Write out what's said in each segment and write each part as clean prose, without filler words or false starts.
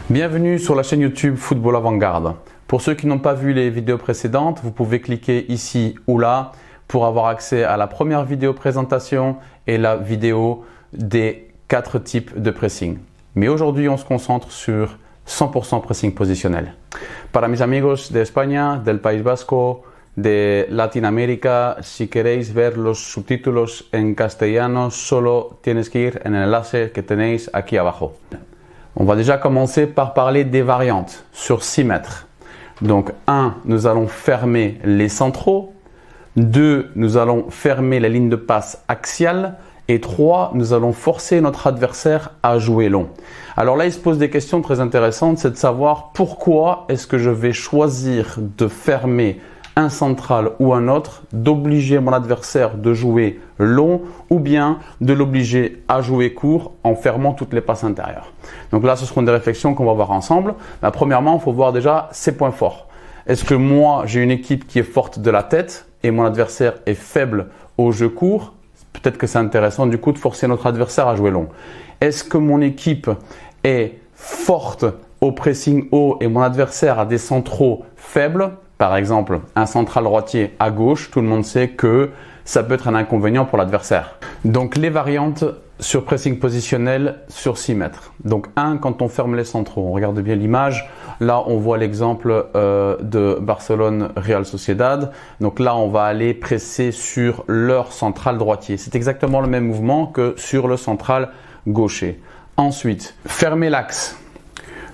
Bienvenue sur la chaîne YouTube Football Avant-Garde. Pour ceux qui n'ont pas vu les vidéos précédentes, vous pouvez cliquer ici ou là pour avoir accès à la première vidéo présentation et la vidéo des 4 types de pressing. Mais aujourd'hui, on se concentre sur 100% pressing positionnel. Para mis amigos de España, del País Vasco, de Latinoamérica, si queréis ver los subtítulos en castellano, solo tienes que ir en el enlace que tenéis aquí abajo. On va déjà commencer par parler des variantes sur 6 mètres. Donc 1, nous allons fermer les centraux. 2, nous allons fermer la ligne de passe axiale. Et 3, nous allons forcer notre adversaire à jouer long. Alors là, il se pose des questions très intéressantes, c'est de savoir pourquoi est-ce que je vais choisir de fermer un central ou un autre, d'obliger mon adversaire de jouer long ou bien de l'obliger à jouer court en fermant toutes les passes intérieures. Donc là, ce seront des réflexions qu'on va voir ensemble. Premièrement, il faut voir déjà ses points forts. Est-ce que moi, j'ai une équipe qui est forte de la tête et mon adversaire est faible au jeu court? Peut-être que c'est intéressant du coup de forcer notre adversaire à jouer long. Est-ce que mon équipe est forte au pressing haut et mon adversaire a des centraux faibles? Par exemple, un central droitier à gauche, tout le monde sait que ça peut être un inconvénient pour l'adversaire. Donc les variantes sur pressing positionnel sur 6 mètres. Donc 1, quand on ferme les centraux, on regarde bien l'image. Là, on voit l'exemple de Barcelone-Real Sociedad. Donc là, on va aller presser sur leur central droitier. C'est exactement le même mouvement que sur le central gaucher. Ensuite, fermer l'axe.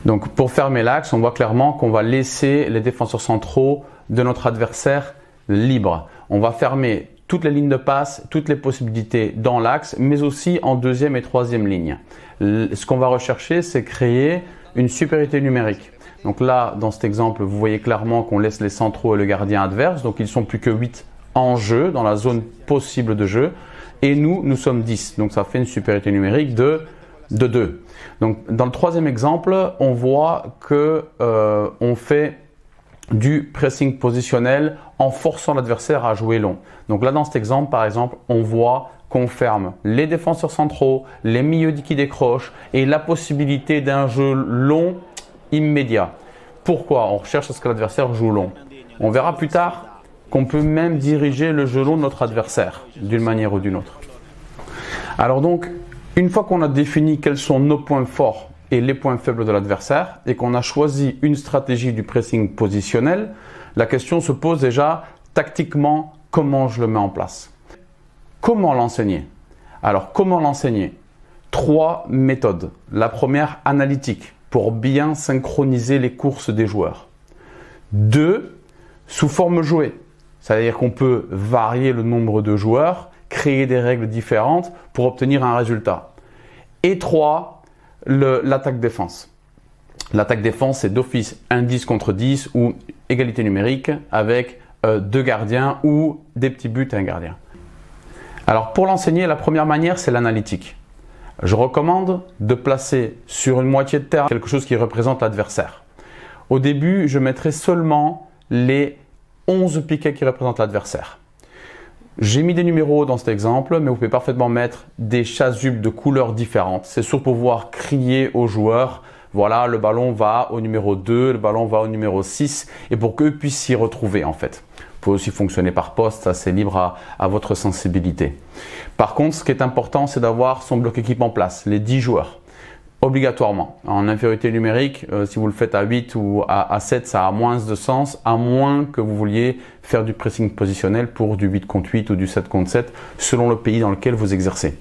Donc pour fermer l'axe, on voit clairement qu'on va laisser les défenseurs centraux de notre adversaire libres. On va fermer toutes les lignes de passe, toutes les possibilités dans l'axe, mais aussi en deuxième et troisième ligne. Ce qu'on va rechercher, c'est créer une supériorité numérique. Donc là, dans cet exemple, vous voyez clairement qu'on laisse les centraux et le gardien adverse. Donc ils sont plus que 8 en jeu, dans la zone possible de jeu. Et nous sommes 10. Donc ça fait une supériorité numérique de 2. Donc dans le troisième exemple, on voit que on fait du pressing positionnel en forçant l'adversaire à jouer long. Donc là, dans cet exemple, par exemple, on voit qu'on ferme les défenseurs centraux, les milieux qui décrochent et la possibilité d'un jeu long immédiat. Pourquoi? On recherche à ce que l'adversaire joue long. On verra plus tard qu'on peut même diriger le jeu long de notre adversaire d'une manière ou d'une autre. Alors donc, une fois qu'on a défini quels sont nos points forts et les points faibles de l'adversaire et qu'on a choisi une stratégie du pressing positionnel, la question se pose déjà tactiquement comment je le mets en place. Comment l'enseigner? Alors comment l'enseigner? 3 méthodes. La première, analytique, pour bien synchroniser les courses des joueurs. 2, sous forme jouée, c'est-à-dire qu'on peut varier le nombre de joueurs, créer des règles différentes pour obtenir un résultat. Et 3, l'attaque-défense. L'attaque-défense, c'est d'office un 10 contre 10 ou égalité numérique avec 2 gardiens ou des petits buts et un gardien. Alors pour l'enseigner, la première manière, c'est l'analytique. Je recommande de placer sur une moitié de terrain quelque chose qui représente l'adversaire. Au début, je mettrai seulement les 11 piquets qui représentent l'adversaire. J'ai mis des numéros dans cet exemple, mais vous pouvez parfaitement mettre des chasubles de couleurs différentes. C'est sûr pour pouvoir crier aux joueurs, voilà, le ballon va au numéro 2, le ballon va au numéro 6, et pour qu'eux puissent s'y retrouver en fait. Vous pouvez aussi fonctionner par poste, ça c'est libre à votre sensibilité. Par contre, ce qui est important, c'est d'avoir son bloc équipe en place, les 10 joueurs. Obligatoirement. En infériorité numérique, si vous le faites à 8 ou à 7, ça a moins de sens, à moins que vous vouliez faire du pressing positionnel pour du 8 contre 8 ou du 7 contre 7, selon le pays dans lequel vous exercez.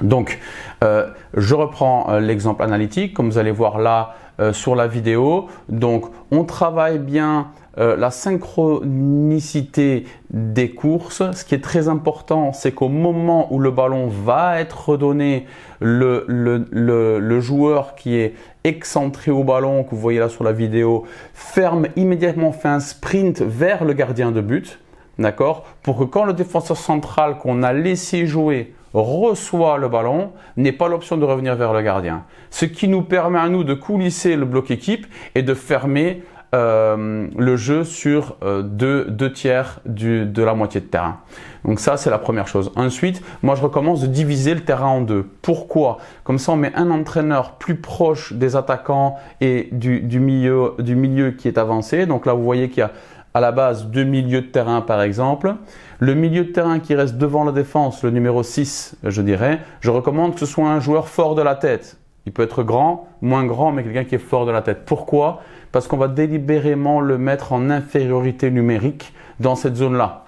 Donc, je reprends l'exemple analytique, comme vous allez voir là sur la vidéo. Donc, on travaille bien la synchronicité des courses. Ce qui est très important, c'est qu'au moment où le ballon va être redonné, le joueur qui est excentré au ballon, que vous voyez là sur la vidéo, ferme immédiatement, fait un sprint vers le gardien de but, d'accord, pour que quand le défenseur central qu'on a laissé jouer reçoit le ballon, n'ait pas l'option de revenir vers le gardien. Ce qui nous permet à nous de coulisser le bloc équipe et de fermer le jeu sur deux tiers de la moitié de terrain. Donc ça, c'est la première chose. Ensuite, moi, je recommence de diviser le terrain en deux. Pourquoi? Comme ça, on met un entraîneur plus proche des attaquants et du milieu qui est avancé. Donc là, vous voyez qu'il y a à la base 2 milieux de terrain, par exemple. Le milieu de terrain qui reste devant la défense, le numéro 6, je dirais, je recommande que ce soit un joueur fort de la tête. Il peut être grand, moins grand, mais quelqu'un qui est fort de la tête. Pourquoi? Parce qu'on va délibérément le mettre en infériorité numérique dans cette zone-là.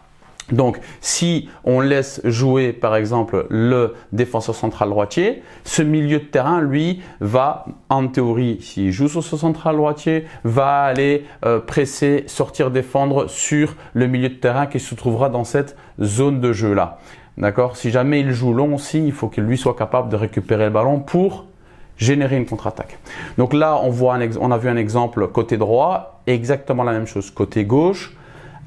Donc, si on laisse jouer, par exemple, le défenseur central droitier, ce milieu de terrain, lui, va, en théorie, s'il joue sur ce central droitier, va aller presser, sortir, défendre sur le milieu de terrain qui se trouvera dans cette zone de jeu-là. D'accord? Si jamais il joue long aussi, il faut qu'il lui soit capable de récupérer le ballon pour générer une contre-attaque. Donc là, on a vu un exemple côté droit, exactement la même chose côté gauche.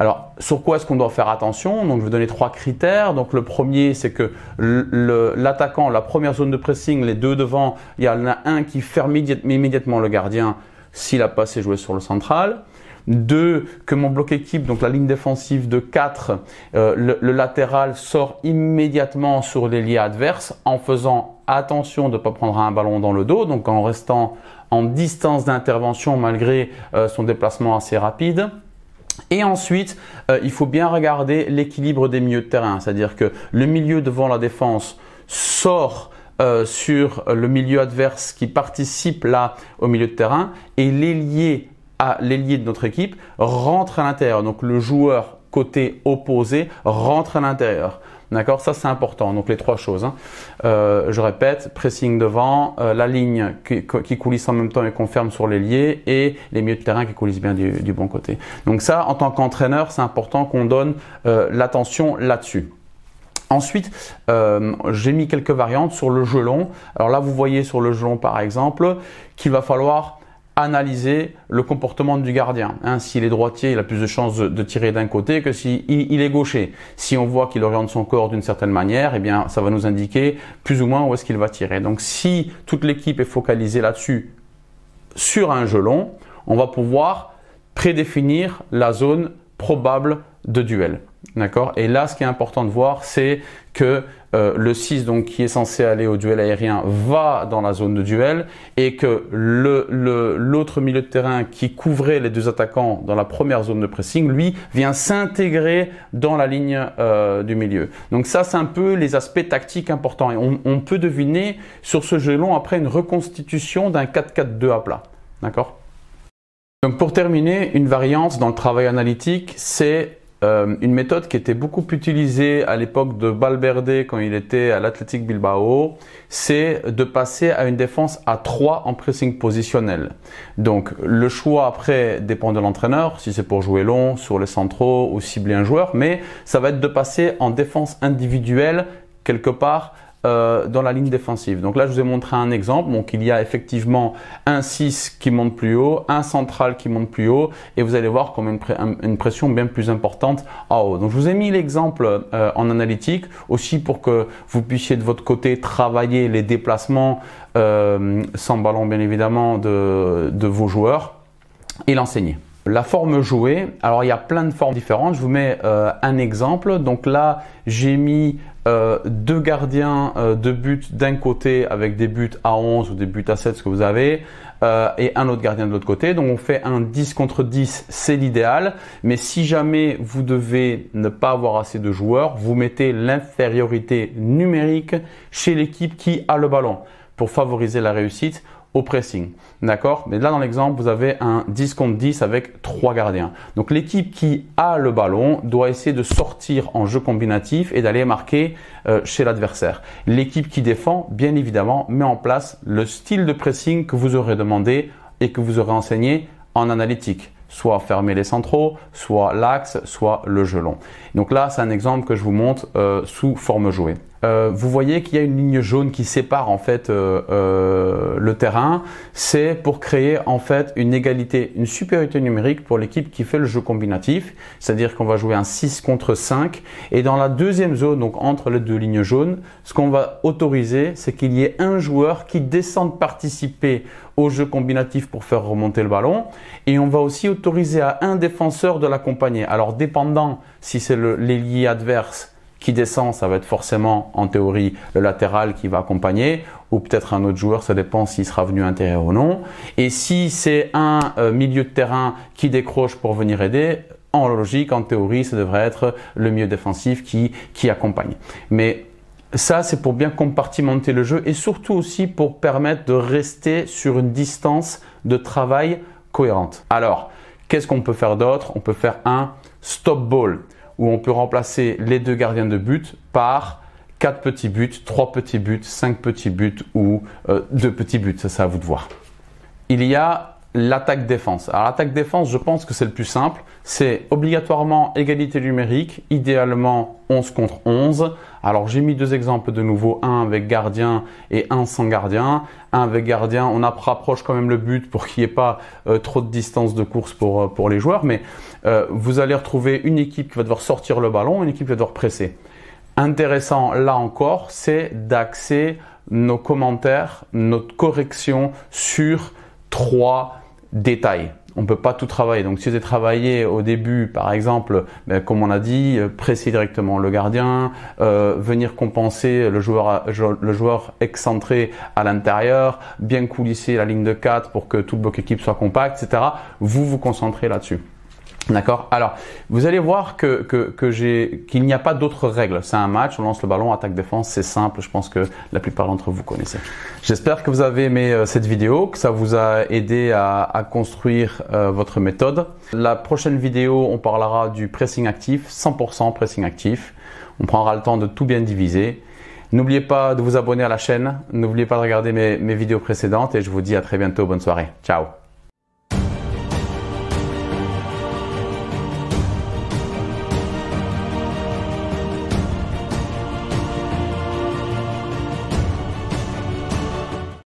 Alors, sur quoi est-ce qu'on doit faire attention? Donc, je vais donner 3 critères. Donc, le premier, c'est que l'attaquant, la première zone de pressing, les deux devant, il y en a un qui ferme immédiatement le gardien s'il a pas assez joué sur le central. 2, que mon bloc équipe, donc la ligne défensive de 4, le latéral sort immédiatement sur l'ailier adverse en faisant attention de ne pas prendre un ballon dans le dos, donc en restant en distance d'intervention malgré son déplacement assez rapide. Et ensuite, il faut bien regarder l'équilibre des milieux de terrain, c'est-à-dire que le milieu devant la défense sort sur le milieu adverse qui participe là au milieu de terrain et l'ailier de notre équipe rentre à l'intérieur. Donc le joueur côté opposé rentre à l'intérieur. D'accord, ça c'est important. Donc les 3 choses. Je répète, pressing devant, la ligne qui coulisse en même temps et qu'on ferme sur l'ailier et les milieux de terrain qui coulissent bien du bon côté. Donc ça, en tant qu'entraîneur, c'est important qu'on donne l'attention là-dessus. Ensuite, j'ai mis quelques variantes sur le jeu long. Alors là, vous voyez sur le jeu long par exemple qu'il va falloir analyser le comportement du gardien. S'il est droitier, il a plus de chances de tirer d'un côté que s'il est gaucher. Si on voit qu'il oriente son corps d'une certaine manière, eh bien, ça va nous indiquer plus ou moins où est-ce qu'il va tirer. Donc, si toute l'équipe est focalisée là-dessus sur un jeu long, on va pouvoir prédéfinir la zone probable de duel. D'accord? Et là, ce qui est important de voir, c'est que le 6, donc, qui est censé aller au duel aérien, va dans la zone de duel et que l'autre milieu de terrain qui couvrait les 2 attaquants dans la première zone de pressing, lui, vient s'intégrer dans la ligne du milieu. Donc ça, c'est un peu les aspects tactiques importants. Et on peut deviner sur ce jeu long après une reconstitution d'un 4-4-2 à plat. D'accord? Donc pour terminer, une variante dans le travail analytique, c'est une méthode qui était beaucoup utilisée à l'époque de Valverde quand il était à l'Athletic Bilbao, c'est de passer à une défense à 3 en pressing positionnel. Donc le choix après dépend de l'entraîneur, si c'est pour jouer long, sur les centraux ou cibler un joueur, mais ça va être de passer en défense individuelle quelque part dans la ligne défensive. Donc là, je vous ai montré un exemple. Donc il y a effectivement un 6 qui monte plus haut, un central qui monte plus haut et vous allez voir comme une pression bien plus importante en haut. Donc je vous ai mis l'exemple en analytique aussi pour que vous puissiez de votre côté travailler les déplacements sans ballon bien évidemment de vos joueurs et l'enseigner. La forme jouée, alors il y a plein de formes différentes. Je vous mets un exemple. Donc là, j'ai mis 2 gardiens de but d'un côté avec des buts à 11 ou des buts à 7, ce que vous avez, et un autre gardien de l'autre côté. Donc on fait un 10 contre 10, c'est l'idéal. Mais si jamais vous devez ne pas avoir assez de joueurs, vous mettez l'infériorité numérique chez l'équipe qui a le ballon pour favoriser la réussite au pressing. D'accord? Mais là, dans l'exemple, vous avez un 10 contre 10 avec 3 gardiens. Donc, l'équipe qui a le ballon doit essayer de sortir en jeu combinatif et d'aller marquer chez l'adversaire. L'équipe qui défend, bien évidemment, met en place le style de pressing que vous aurez demandé et que vous aurez enseigné en analytique. Soit fermer les centraux, soit l'axe, soit le jeu long. Donc là, c'est un exemple que je vous montre sous forme jouée. vous voyez qu'il y a une ligne jaune qui sépare en fait le terrain. C'est pour créer en fait une égalité, une supériorité numérique pour l'équipe qui fait le jeu combinatif. C'est-à-dire qu'on va jouer un 6 contre 5. Et dans la deuxième zone, donc entre les deux lignes jaunes, ce qu'on va autoriser, c'est qu'il y ait un joueur qui descende participer au jeu combinatif pour faire remonter le ballon. Et on va aussi autoriser à un défenseur de l'accompagner. Alors dépendant si c'est l'ailier adverse qui descend, ça va être forcément en théorie le latéral qui va accompagner, ou peut-être un autre joueur, ça dépend s'il sera venu intérieur ou non. Et si c'est un milieu de terrain qui décroche pour venir aider, en logique, en théorie, ça devrait être le milieu défensif qui accompagne. Mais ça, c'est pour bien compartimenter le jeu et surtout aussi pour permettre de rester sur une distance de travail cohérente. Alors, qu'est-ce qu'on peut faire d'autre? On peut faire un stop ball, où on peut remplacer les 2 gardiens de but par 4 petits buts, 3 petits buts, 5 petits buts ou 2 petits buts. Ça, c'est à vous de voir. Il y a l'attaque-défense. Alors l'attaque-défense, je pense que c'est le plus simple. C'est obligatoirement égalité numérique, idéalement 11 contre 11. Alors j'ai mis 2 exemples de nouveau, un avec gardien et un sans gardien. Un avec gardien, on rapproche quand même le but pour qu'il n'y ait pas trop de distance de course pour les joueurs. Mais vous allez retrouver une équipe qui va devoir sortir le ballon, une équipe qui va devoir presser. Intéressant là encore, c'est d'axer nos commentaires, notre correction sur 3 détails. On ne peut pas tout travailler. Donc, si vous avez travaillé au début, par exemple, comme on a dit, presser directement le gardien, venir compenser le joueur excentré à l'intérieur, bien coulisser la ligne de 4 pour que tout le bloc équipe soit compact, etc. Vous vous concentrez là-dessus. D'accord? Alors, vous allez voir qu'il n'y a pas d'autres règles. C'est un match, on lance le ballon, attaque-défense, c'est simple. Je pense que la plupart d'entre vous connaissez. J'espère que vous avez aimé cette vidéo, que ça vous a aidé à construire votre méthode. La prochaine vidéo, on parlera du pressing actif, 100% pressing actif. On prendra le temps de tout bien diviser. N'oubliez pas de vous abonner à la chaîne. N'oubliez pas de regarder mes vidéos précédentes et je vous dis à très bientôt. Bonne soirée. Ciao!